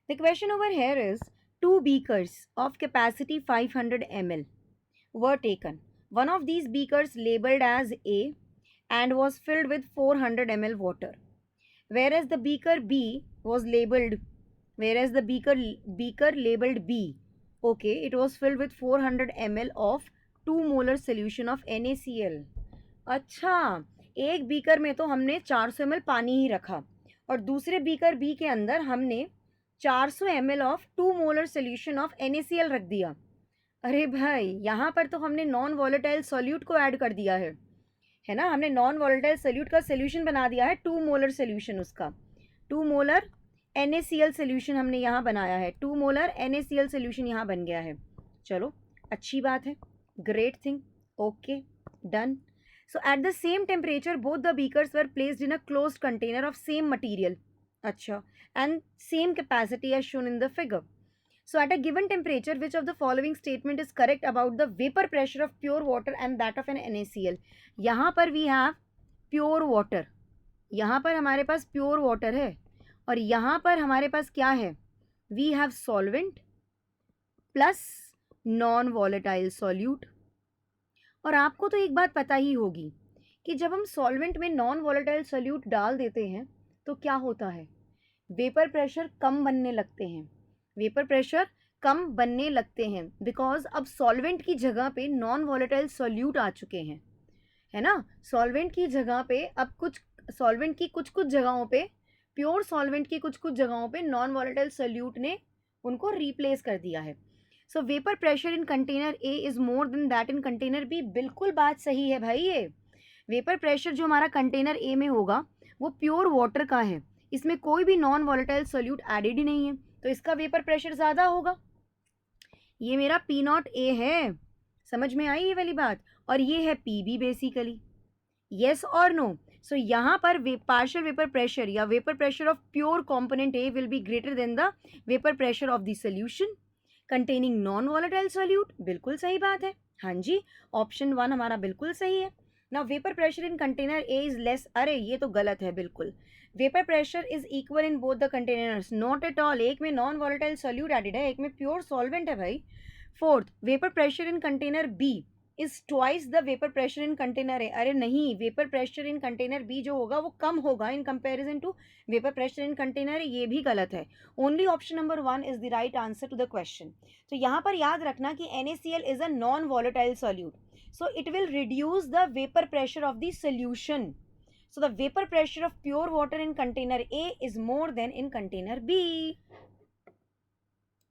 The question over here is two beakers of capacity 500 ml were taken. One of these beakers labeled as A and was filled with 400 ml water, whereas the beaker B was labeled whereas the beaker labeled B, okay, it was filled with 400 ml of 2 molar solution of NaCl. अच्छा, एक beaker में तो हमने 400 ml पानी ही रखा और दूसरे beaker B के अंदर हमने 400 ml of 2 molar solution of NaCl रख दिया। अरे भाई, यहाँ पर तो हमने नॉन वॉलेटाइल सॉल्यूट को ऐड कर दिया है ना, हमने नॉन वॉलेटाइल सॉल्यूट का सोल्यूशन बना दिया है, 2 मोलर सोल्यूशन उसका, 2 मोलर NaCl सोल्यूशन हमने यहाँ बनाया है, 2 मोलर NaCl सोल्यूशन यहाँ बन गया है। चलो, अच्छी बात है, great thing, okay, done. So at the same temperature, both the beakers were placed in a closed container of same material. Acha, and same capacity as shown in the figure. So at a given temperature, which of the following statement is correct about the vapor pressure of pure water and that of an NaCl? यहाँ पर we have pure water. यहाँ पर हमारे पास pure water है और यहाँ पर हमारे पास क्या है? We have solvent plus non-volatile solute. और आपको तो एक बात पता ही होगी कि जब हम सॉल्वेंट में नॉन वॉलेटाइल सोल्यूट डाल देते हैं तो क्या होता है, वेपर प्रेशर कम बनने लगते हैं, वेपर प्रेशर कम बनने लगते हैं बिकॉज अब सॉल्वेंट की जगह पे नॉन वॉलेटाइल सोल्यूट आ चुके हैं, है ना। सॉल्वेंट की जगह पे अब कुछ सॉल्वेंट की कुछ कुछ जगहों पे, प्योर सॉल्वेंट की कुछ कुछ जगहों पे नॉन वॉलेटाइल सोल्यूट ने उनको रिप्लेस कर दिया है। So vapour pressure in container A is more than that in container B. बिल्कुल बात सही है भाई, ये वेपर प्रेशर जो हमारा कंटेनर ए में होगा वो प्योर वाटर का है, इसमें कोई भी नॉन वॉलेटाइल सोल्यूट एडेड ही नहीं है, तो इसका वेपर प्रेशर ज़्यादा होगा। ये मेरा पी नॉट ए है, समझ में आई ये वाली बात, और ये है पी बी बेसिकली, येस और नो। सो यहाँ पर पार्शियल वेपर प्रेशर या vapour pressure of pure component A will be greater than the vapour pressure of the solution containing non volatile solute. बिल्कुल सही बात है, हाँ जी, ऑप्शन 1 हमारा बिल्कुल सही है। Now vapour pressure in container A is less, अरे ये तो गलत है बिल्कुल, vapour pressure is equal in both the containers, not at all, एक में नॉन वॉलेटाइल सोल्यूट एडेड है, एक में प्योर सॉल्वेंट है भाई। Fourth, vapour pressure in container B is twice the vapour pressure in container A, अरे नहीं, vapour pressure in container B जो होगा वो कम होगा in comparison to vapour pressure in container A, ये भी गलत है। Only option number 1 is the right answer to the question. तो यहाँ पर याद रखना कि NaCl is a non volatile solute, so it will reduce the vapor pressure of the solution. So the vapor pressure of pure water in container A is more than in container B.